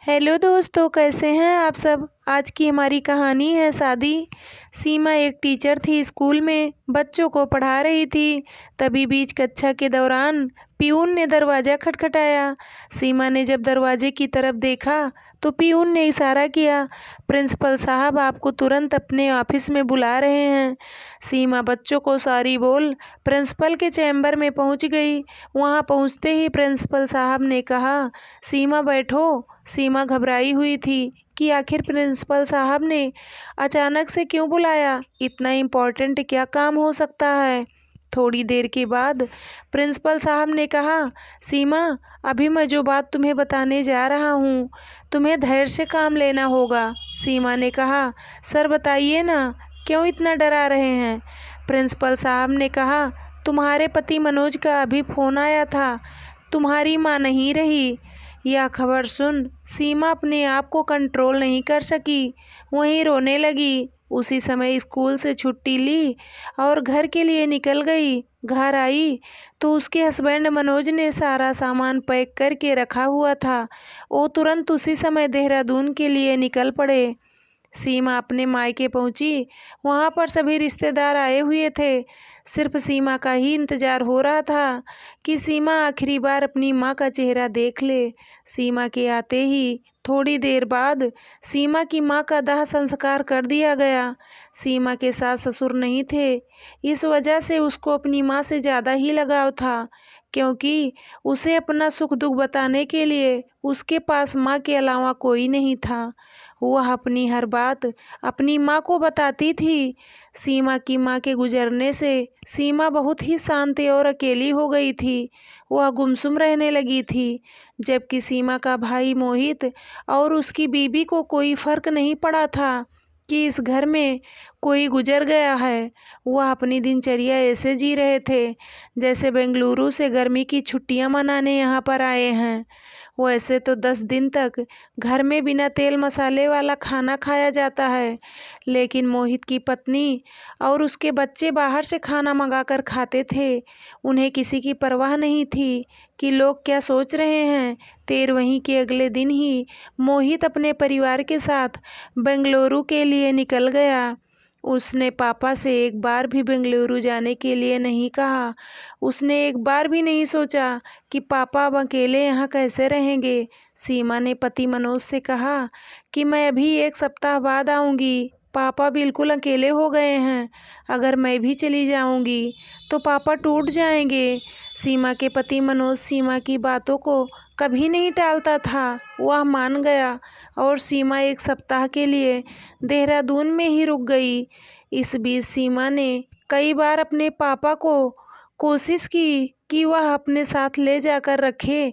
Hello दोस्तों, कैसे हैं आप सब। आज की हमारी कहानी है शादी। सीमा एक टीचर थी, स्कूल में बच्चों को पढ़ा रही थी। तभी बीच कक्षा के दौरान पियून ने दरवाज़ा खटखटाया। सीमा ने जब दरवाजे की तरफ देखा तो पियून ने इशारा किया, प्रिंसिपल साहब आपको तुरंत अपने ऑफिस में बुला रहे हैं। सीमा बच्चों को सॉरी बोल प्रिंसिपल के चैम्बर में पहुंच गई। वहां पहुंचते ही प्रिंसिपल साहब ने कहा, सीमा बैठो। सीमा घबराई हुई थी कि आखिर प्रिंसिपल साहब ने अचानक से क्यों बुलाया, इतना इम्पोर्टेंट क्या काम हो सकता है। थोड़ी देर के बाद प्रिंसिपल साहब ने कहा, सीमा अभी मैं जो बात तुम्हें बताने जा रहा हूँ, तुम्हें धैर्य से काम लेना होगा। सीमा ने कहा, सर बताइए ना, क्यों इतना डरा रहे हैं। प्रिंसिपल साहब ने कहा, तुम्हारे पति मनोज का अभी फ़ोन आया था, तुम्हारी माँ नहीं रही। यह खबर सुन सीमा अपने आप को कंट्रोल नहीं कर सकी, वहीं रोने लगी। उसी समय स्कूल से छुट्टी ली और घर के लिए निकल गई। घर आई तो उसके हस्बैंड मनोज ने सारा सामान पैक करके रखा हुआ था। वो तुरंत उसी समय देहरादून के लिए निकल पड़े। सीमा अपने मायके पहुंची। वहां पर सभी रिश्तेदार आए हुए थे। सिर्फ सीमा का ही इंतजार हो रहा था कि सीमा आखिरी बार अपनी माँ का चेहरा देख ले। सीमा के आते ही थोड़ी देर बाद सीमा की माँ का दाह संस्कार कर दिया गया। सीमा के सास ससुर नहीं थे, इस वजह से उसको अपनी माँ से ज़्यादा ही लगाव था, क्योंकि उसे अपना सुख दुख बताने के लिए उसके पास माँ के अलावा कोई नहीं था। वह अपनी हर बात अपनी माँ को बताती थी। सीमा की माँ के गुजरने से सीमा बहुत ही शांत और अकेली हो गई थी। वह गुमसुम रहने लगी थी, जबकि सीमा का भाई मोहित और उसकी बीबी को कोई फर्क नहीं पड़ा था कि इस घर में कोई गुजर गया है। वह अपनी दिनचर्या ऐसे जी रहे थे जैसे बेंगलुरु से गर्मी की छुट्टियां मनाने यहाँ पर आए हैं। वैसे तो 10 दिन तक घर में बिना तेल मसाले वाला खाना खाया जाता है, लेकिन मोहित की पत्नी और उसके बच्चे बाहर से खाना मंगाकर खाते थे। उन्हें किसी की परवाह नहीं थी कि लोग क्या सोच रहे हैं। 13वीं के अगले दिन ही मोहित अपने परिवार के साथ बेंगलुरु के लिए निकल गया। उसने पापा से एक बार भी बेंगलुरु जाने के लिए नहीं कहा। उसने एक बार भी नहीं सोचा कि पापा अब अकेले यहाँ कैसे रहेंगे। सीमा ने पति मनोज से कहा कि मैं अभी 1 सप्ताह बाद आऊँगी, पापा बिल्कुल अकेले हो गए हैं। अगर मैं भी चली जाऊँगी तो पापा टूट जाएंगे। सीमा के पति मनोज सीमा की बातों को कभी नहीं टालता था। वह मान गया और सीमा 1 सप्ताह के लिए देहरादून में ही रुक गई। इस बीच सीमा ने कई बार अपने पापा को कोशिश की कि वह अपने साथ ले जाकर रखे,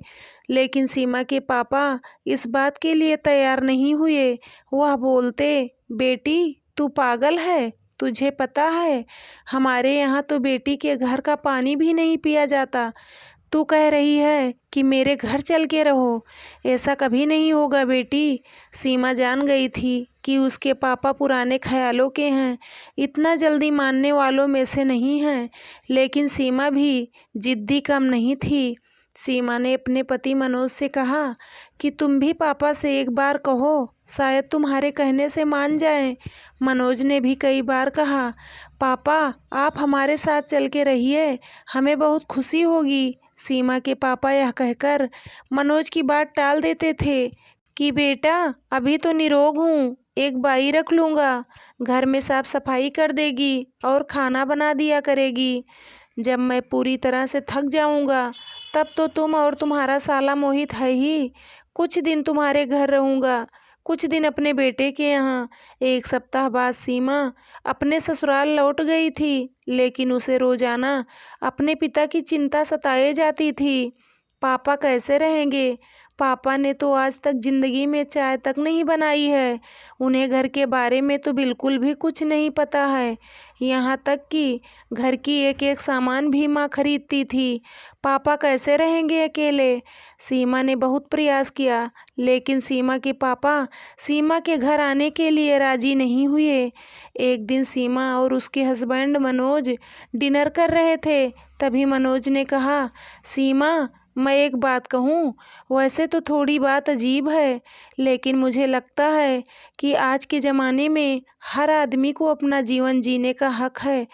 लेकिन सीमा के पापा इस बात के लिए तैयार नहीं हुए। वह बोलते, बेटी तू पागल है, तुझे पता है हमारे यहाँ तो बेटी के घर का पानी भी नहीं पिया जाता। तू कह रही है कि मेरे घर चल के रहो, ऐसा कभी नहीं होगा बेटी। सीमा जान गई थी कि उसके पापा पुराने ख्यालों के हैं, इतना जल्दी मानने वालों में से नहीं हैं, लेकिन सीमा भी जिद्दी कम नहीं थी। सीमा ने अपने पति मनोज से कहा कि तुम भी पापा से एक बार कहो, शायद तुम्हारे कहने से मान जाएं। मनोज ने भी कई बार कहा, पापा आप हमारे साथ चल के रहिए, हमें बहुत खुशी होगी। सीमा के पापा यह कहकर मनोज की बात टाल देते थे कि बेटा अभी तो निरोग हूँ, एक बाई रख लूँगा, घर में साफ सफाई कर देगी और खाना बना दिया करेगी। जब मैं पूरी तरह से थक जाऊँगा तब तो तुम और तुम्हारा साला मोहित है ही। कुछ दिन तुम्हारे घर रहूँगा, कुछ दिन अपने बेटे के यहाँ। 1 सप्ताह बाद सीमा अपने ससुराल लौट गई थी, लेकिन उसे रोजाना अपने पिता की चिंता सताए जाती थी। पापा कैसे रहेंगे। पापा ने तो आज तक जिंदगी में चाय तक नहीं बनाई है, उन्हें घर के बारे में तो बिल्कुल भी कुछ नहीं पता है। यहाँ तक कि घर की एक एक सामान भी माँ खरीदती थी। पापा कैसे रहेंगे अकेले। सीमा ने बहुत प्रयास किया, लेकिन सीमा के पापा सीमा के घर आने के लिए राजी नहीं हुए। एक दिन सीमा और उसके हस्बैंड मनोज डिनर कर रहे थे, तभी मनोज ने कहा, सीमा मैं एक बात कहूँ, वैसे तो थोड़ी बात अजीब है, लेकिन मुझे लगता है कि आज के ज़माने में हर आदमी को अपना जीवन जीने का हक है।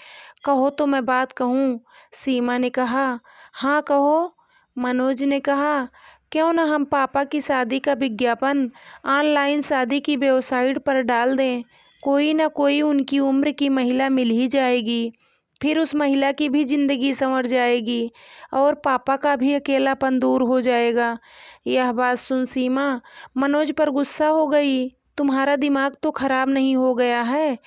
कहो तो मैं बात कहूँ। सीमा ने कहा। हाँ कहो। मनोज ने कहा। क्यों ना हम पापा की शादी का विज्ञापन ऑनलाइन शादी की वेबसाइट पर डाल दें। कोई ना कोई उनकी उम्र की महिला मिल ही जाएगी, फिर उस महिला की भी ज़िंदगी संवर जाएगी और पापा का भी अकेलापन दूर हो जाएगा। यह बात सुन सीमा मनोज पर गुस्सा हो गई। तुम्हारा दिमाग तो खराब नहीं हो गया है?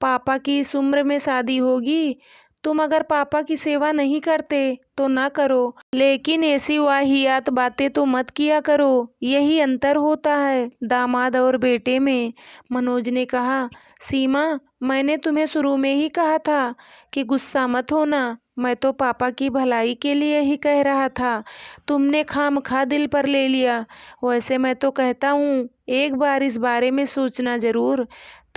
पापा की इस उम्र में शादी होगी? तुम अगर पापा की सेवा नहीं करते तो ना करो, लेकिन ऐसी वाहियात बातें तो मत किया करो। यही अंतर होता है दामाद और बेटे में। मनोज ने कहा। सीमा, मैंने तुम्हें शुरू में ही कहा था कि गुस्सा मत होना। मैं तो पापा की भलाई के लिए ही कह रहा था, तुमने खामखा दिल पर ले लिया। वैसे मैं तो कहता हूँ एक बार इस बारे में सोचना ज़रूर।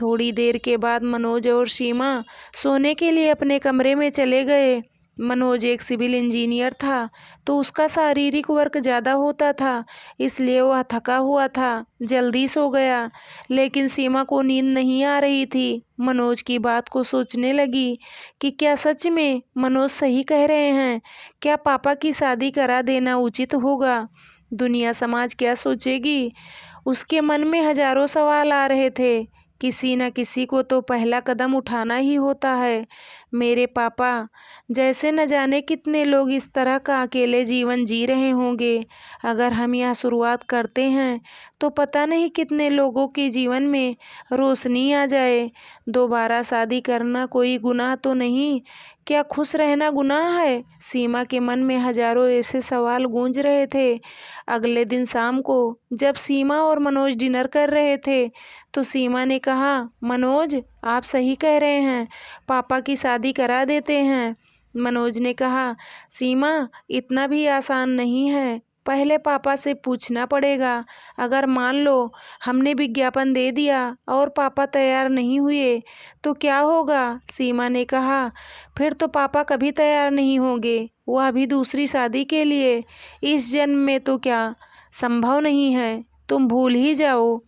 थोड़ी देर के बाद मनोज और सीमा सोने के लिए अपने कमरे में चले गए। मनोज एक सिविल इंजीनियर था, तो उसका शारीरिक वर्क ज़्यादा होता था, इसलिए वह थका हुआ था, जल्दी सो गया। लेकिन सीमा को नींद नहीं आ रही थी। मनोज की बात को सोचने लगी कि क्या सच में मनोज सही कह रहे हैं? क्या पापा की शादी करा देना उचित होगा? दुनिया समाज क्या सोचेगी? उसके मन में हजारों सवाल आ रहे थे। किसी न किसी को तो पहला कदम उठाना ही होता है। मेरे पापा जैसे न जाने कितने लोग इस तरह का अकेले जीवन जी रहे होंगे। अगर हम यह शुरुआत करते हैं तो पता नहीं कितने लोगों के जीवन में रोशनी आ जाए। दोबारा शादी करना कोई गुनाह तो नहीं? क्या खुश रहना गुनाह है? सीमा के मन में हजारों ऐसे सवाल गूंज रहे थे। अगले दिन शाम को जब सीमा और मनोज डिनर कर रहे थे तो सीमा ने कहा, मनोज आप सही कह रहे हैं, पापा की शादी करा देते हैं। मनोज ने कहा, सीमा इतना भी आसान नहीं है, पहले पापा से पूछना पड़ेगा। अगर मान लो हमने विज्ञापन दे दिया और पापा तैयार नहीं हुए तो क्या होगा? सीमा ने कहा, फिर तो पापा कभी तैयार नहीं होंगे, वह भी दूसरी शादी के लिए। इस जन्म में तो क्या संभव नहीं है, तुम भूल ही जाओ।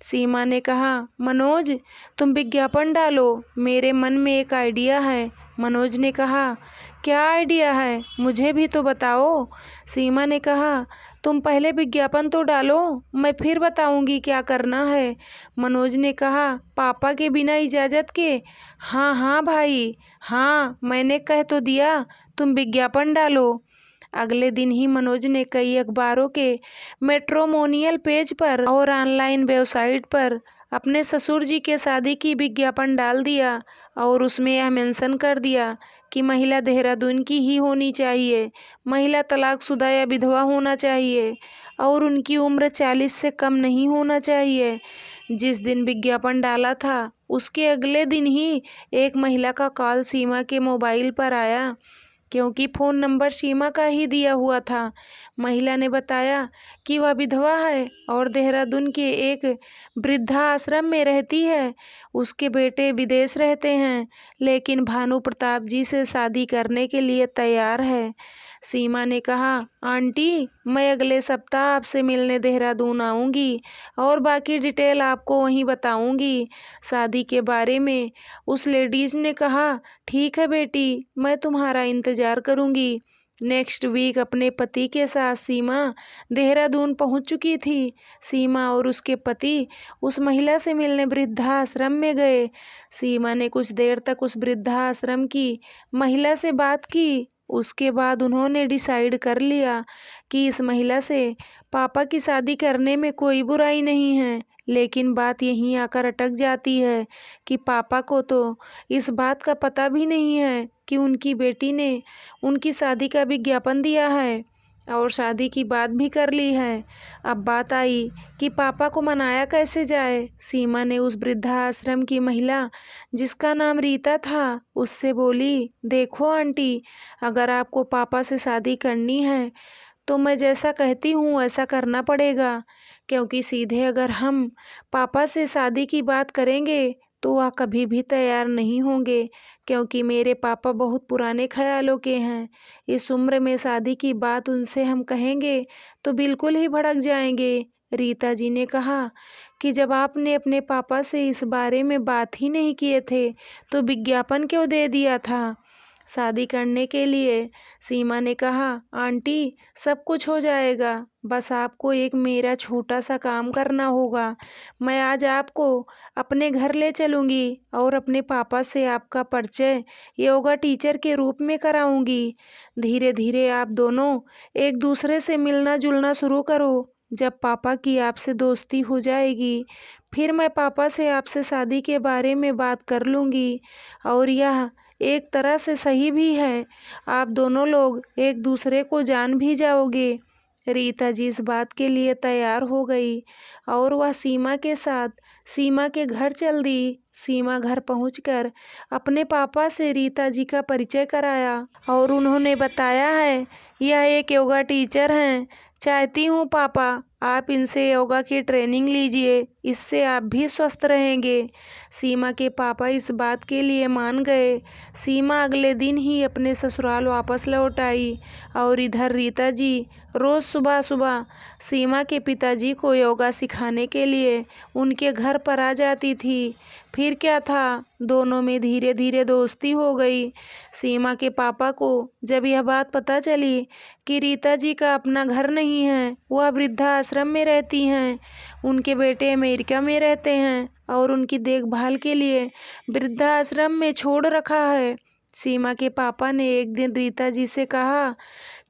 सीमा ने कहा, मनोज तुम विज्ञापन डालो, मेरे मन में एक आइडिया है। मनोज ने कहा, क्या आइडिया है? मुझे भी तो बताओ। सीमा ने कहा, तुम पहले विज्ञापन तो डालो, मैं फिर बताऊंगी क्या करना है। मनोज ने कहा, पापा के बिना इजाज़त के? हाँ हाँ भाई हाँ, मैंने कह तो दिया, तुम विज्ञापन डालो। अगले दिन ही मनोज ने कई अखबारों के मैट्रिमोनियल पेज पर और ऑनलाइन वेबसाइट पर अपने ससुर जी के शादी की विज्ञापन डाल दिया और उसमें यह मेंशन कर दिया कि महिला देहरादून की ही होनी चाहिए, महिला तलाकशुदा या विधवा होना चाहिए और उनकी उम्र 40 से कम नहीं होना चाहिए। जिस दिन विज्ञापन डाला था उसके अगले दिन ही एक महिला का कॉल सीमा के मोबाइल पर आया, क्योंकि फ़ोन नंबर सीमा का ही दिया हुआ था। महिला ने बताया कि वह विधवा है और देहरादून के एक वृद्धा आश्रम में रहती है। उसके बेटे विदेश रहते हैं, लेकिन भानु प्रताप जी से शादी करने के लिए तैयार है। सीमा ने कहा, आंटी मैं अगले सप्ताह आपसे मिलने देहरादून आऊँगी और बाकी डिटेल आपको वहीं बताऊँगी शादी के बारे में। उस लेडीज़ ने कहा, ठीक है बेटी, मैं तुम्हारा इंतज़ार करूँगी। नेक्स्ट वीक अपने पति के साथ सीमा देहरादून पहुंच चुकी थी। सीमा और उसके पति उस महिला से मिलने वृद्धाश्रम में गए। सीमा ने कुछ देर तक उस वृद्धाश्रम की महिला से बात की। उसके बाद उन्होंने डिसाइड कर लिया कि इस महिला से पापा की शादी करने में कोई बुराई नहीं है। लेकिन बात यहीं आकर अटक जाती है कि पापा को तो इस बात का पता भी नहीं है कि उनकी बेटी ने उनकी शादी का विज्ञापन दिया है और शादी की बात भी कर ली है। अब बात आई कि पापा को मनाया कैसे जाए। सीमा ने उस वृद्धाश्रम की महिला जिसका नाम रीता था उससे बोली, देखो आंटी, अगर आपको पापा से शादी करनी है तो मैं जैसा कहती हूँ ऐसा करना पड़ेगा, क्योंकि सीधे अगर हम पापा से शादी की बात करेंगे तो वह कभी भी तैयार नहीं होंगे, क्योंकि मेरे पापा बहुत पुराने ख्यालों के हैं। इस उम्र में शादी की बात उनसे हम कहेंगे तो बिल्कुल ही भड़क जाएंगे। रीता जी ने कहा कि जब आपने अपने पापा से इस बारे में बात ही नहीं किए थे तो विज्ञापन क्यों दे दिया था शादी करने के लिए। सीमा ने कहा, आंटी सब कुछ हो जाएगा, बस आपको एक मेरा छोटा सा काम करना होगा। मैं आज आपको अपने घर ले चलूँगी और अपने पापा से आपका परिचय योगा टीचर के रूप में कराऊंगी। धीरे धीरे आप दोनों एक दूसरे से मिलना जुलना शुरू करो। जब पापा की आपसे दोस्ती हो जाएगी फिर मैं पापा से आपसे शादी के बारे में बात कर लूँगी। और यह एक तरह से सही भी है, आप दोनों लोग एक दूसरे को जान भी जाओगे। रीता जी इस बात के लिए तैयार हो गई और वह सीमा के साथ सीमा के घर चल दी। सीमा घर पहुंचकर अपने पापा से रीता जी का परिचय कराया और उन्होंने बताया है यह एक योगा टीचर हैं। चाहती हूँ पापा आप इनसे योगा की ट्रेनिंग लीजिए, इससे आप भी स्वस्थ रहेंगे। सीमा के पापा इस बात के लिए मान गए। सीमा अगले दिन ही अपने ससुराल वापस लौट आई और इधर रीता जी रोज़ सुबह सुबह सीमा के पिताजी को योगा सिखाने के लिए उनके घर पर आ जाती थी। फिर क्या था, दोनों में धीरे धीरे दोस्ती हो गई। सीमा के पापा को जब यह बात पता चली कि रीता जी का अपना घर नहीं है, वह वृद्धाश्रम में रहती हैं, उनके बेटे अमेरिका में रहते हैं और उनकी देखभाल के लिए वृद्धाश्रम में छोड़ रखा है। सीमा के पापा ने एक दिन रीता जी से कहा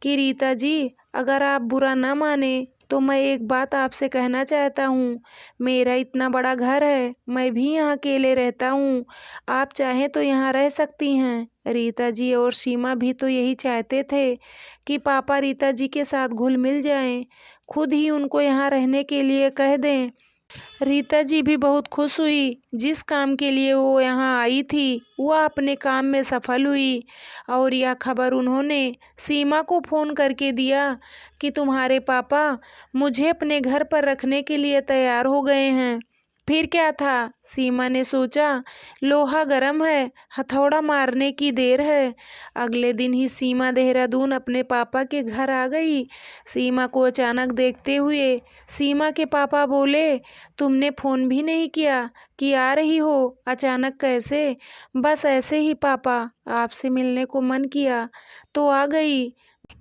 कि रीता जी अगर आप बुरा ना माने तो मैं एक बात आपसे कहना चाहता हूँ। मेरा इतना बड़ा घर है, मैं भी यहाँ अकेले रहता हूँ, आप चाहें तो यहाँ रह सकती हैं। रीता जी और सीमा भी तो यही चाहते थे कि पापा रीता जी के साथ घुल मिल जाएं, खुद ही उनको यहाँ रहने के लिए कह दें। रीता जी भी बहुत खुश हुई। जिस काम के लिए वो यहाँ आई थी वह अपने काम में सफल हुई और यह खबर उन्होंने सीमा को फ़ोन करके दिया कि तुम्हारे पापा मुझे अपने घर पर रखने के लिए तैयार हो गए हैं। फिर क्या था, सीमा ने सोचा लोहा गर्म है, हथौड़ा मारने की देर है। अगले दिन ही सीमा देहरादून अपने पापा के घर आ गई। सीमा को अचानक देखते हुए सीमा के पापा बोले, तुमने फ़ोन भी नहीं किया कि आ रही हो, अचानक कैसे? बस ऐसे ही पापा, आपसे मिलने को मन किया तो आ गई।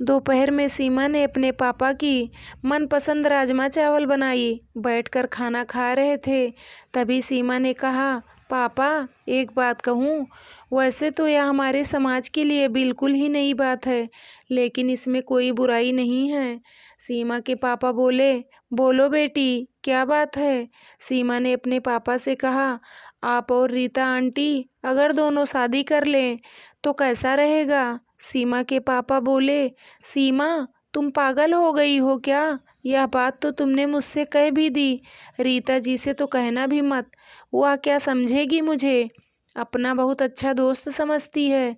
दोपहर में सीमा ने अपने पापा की मनपसंद राजमा चावल बनाई। बैठकर खाना खा रहे थे, तभी सीमा ने कहा, पापा एक बात कहूँ, वैसे तो यह हमारे समाज के लिए बिल्कुल ही नई बात है, लेकिन इसमें कोई बुराई नहीं है। सीमा के पापा बोले, बोलो बेटी क्या बात है? सीमा ने अपने पापा से कहा, आप और रीता आंटी अगर दोनों शादी कर लें तो कैसा रहेगा? सीमा के पापा बोले, सीमा तुम पागल हो गई हो क्या? यह बात तो तुमने मुझसे कह भी दी, रीता जी से तो कहना भी मत, वह क्या समझेगी मुझे? अपना बहुत अच्छा दोस्त समझती है,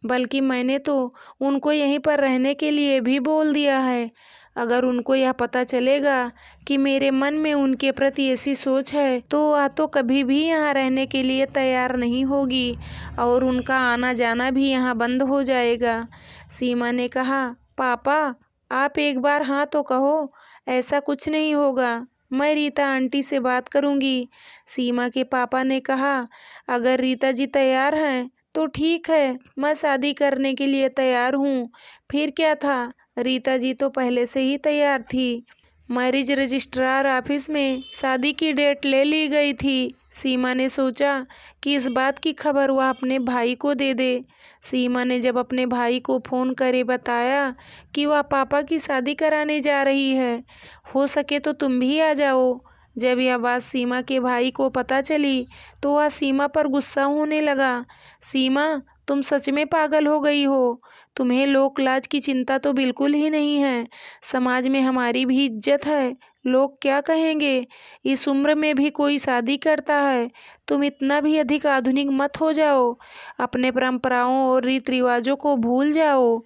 बल्कि मैंने तो उनको यहीं पर रहने के लिए भी बोल दिया है। अगर उनको यह पता चलेगा कि मेरे मन में उनके प्रति ऐसी सोच है तो वह तो कभी भी यहाँ रहने के लिए तैयार नहीं होगी और उनका आना जाना भी यहाँ बंद हो जाएगा। सीमा ने कहा, पापा आप एक बार हाँ तो कहो, ऐसा कुछ नहीं होगा, मैं रीता आंटी से बात करूँगी। सीमा के पापा ने कहा, अगर रीता जी तैयार हैं तो ठीक है, मैं शादी करने के लिए तैयार हूँ। फिर क्या था, रीता जी तो पहले से ही तैयार थी। मैरिज रजिस्ट्रार ऑफिस में शादी की डेट ले ली गई थी। सीमा ने सोचा कि इस बात की खबर वह अपने भाई को दे दे। सीमा ने जब अपने भाई को फ़ोन करे बताया कि वह पापा की शादी कराने जा रही है, हो सके तो तुम भी आ जाओ। जब यह बात सीमा के भाई को पता चली तो वह सीमा पर गुस्सा होने लगा। सीमा तुम सच में पागल हो गई हो, तुम्हें लोक लाज की चिंता तो बिल्कुल ही नहीं है। समाज में हमारी भी इज्जत है, लोग क्या कहेंगे? इस उम्र में भी कोई शादी करता है, तुम इतना भी अधिक आधुनिक मत हो जाओ, अपने परंपराओं और रीति रिवाजों को भूल जाओ।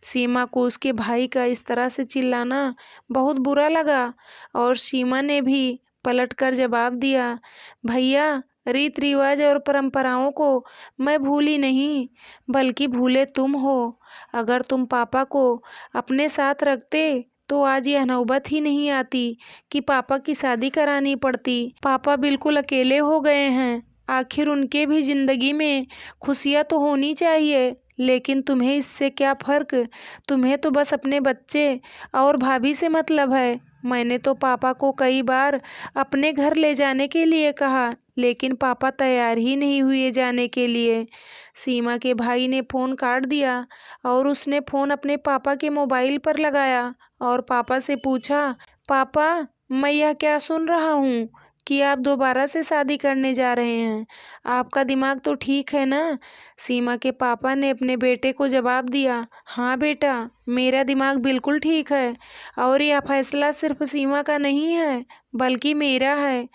सीमा को उसके भाई का इस तरह से चिल्लाना बहुत बुरा लगा और सीमा ने भी पलटकर जवाब दिया, भैया रीत रिवाज और परंपराओं को मैं भूली नहीं, बल्कि भूले तुम हो। अगर तुम पापा को अपने साथ रखते तो आज यह नौबत ही नहीं आती कि पापा की शादी करानी पड़ती। पापा बिल्कुल अकेले हो गए हैं। आखिर उनके भी जिंदगी में खुशियाँ तो होनी चाहिए, लेकिन तुम्हें इससे क्या फर्क? तुम्हें तो बस अपने बच्चे और भाभी से मतलब है। मैंने तो पापा को कई बार अपने घर ले जाने के लिए कहा, लेकिन पापा तैयार ही नहीं हुए जाने के लिए। सीमा के भाई ने फ़ोन काट दिया और उसने फ़ोन अपने पापा के मोबाइल पर लगाया और पापा से पूछा, पापा मैं यह क्या सुन रहा हूँ कि आप दोबारा से शादी करने जा रहे हैं? आपका दिमाग तो ठीक है ना? सीमा के पापा ने अपने बेटे को जवाब दिया, हाँ बेटा, मेरा दिमाग बिल्कुल ठीक है और यह फैसला सिर्फ सीमा का नहीं है बल्कि मेरा है।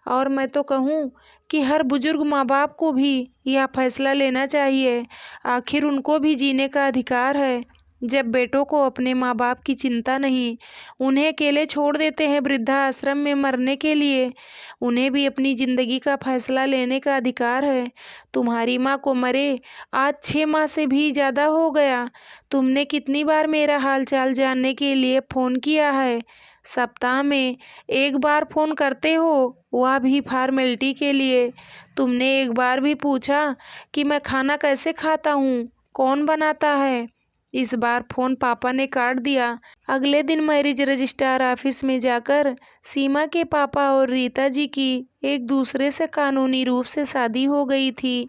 और मैं तो कहूँ कि हर बुजुर्ग माँ बाप को भी यह फैसला लेना चाहिए। आखिर उनको भी जीने का अधिकार है। जब बेटों को अपने माँ बाप की चिंता नहीं, उन्हें अकेले छोड़ देते हैं वृद्धाश्रम में मरने के लिए, उन्हें भी अपनी ज़िंदगी का फैसला लेने का अधिकार है। तुम्हारी माँ को मरे आज 6 माह से भी ज़्यादा हो गया। तुमने कितनी बार मेरा हालचाल जानने के लिए फ़ोन किया है? सप्ताह में 1 बार फ़ोन करते हो, वह भी फॉर्मेलिटी के लिए। तुमने एक बार भी पूछा कि मैं खाना कैसे खाता हूँ, कौन बनाता है? इस बार फ़ोन पापा ने काट दिया। अगले दिन मैरिज रजिस्ट्रार ऑफिस में जाकर सीमा के पापा और रीता जी की एक दूसरे से कानूनी रूप से शादी हो गई थी।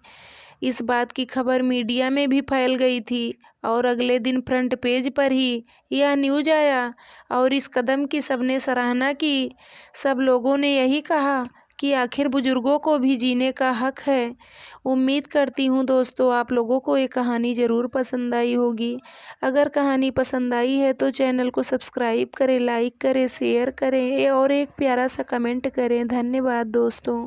इस बात की खबर मीडिया में भी फैल गई थी और अगले दिन फ्रंट पेज पर ही यह न्यूज़ आया और इस कदम की सबने सराहना की। सब लोगों ने यही कहा कि आखिर बुजुर्गों को भी जीने का हक है। उम्मीद करती हूँ दोस्तों आप लोगों को ये कहानी ज़रूर पसंद आई होगी। अगर कहानी पसंद आई है तो चैनल को सब्सक्राइब करें, लाइक करें, शेयर करें और एक प्यारा सा कमेंट करें। धन्यवाद दोस्तों।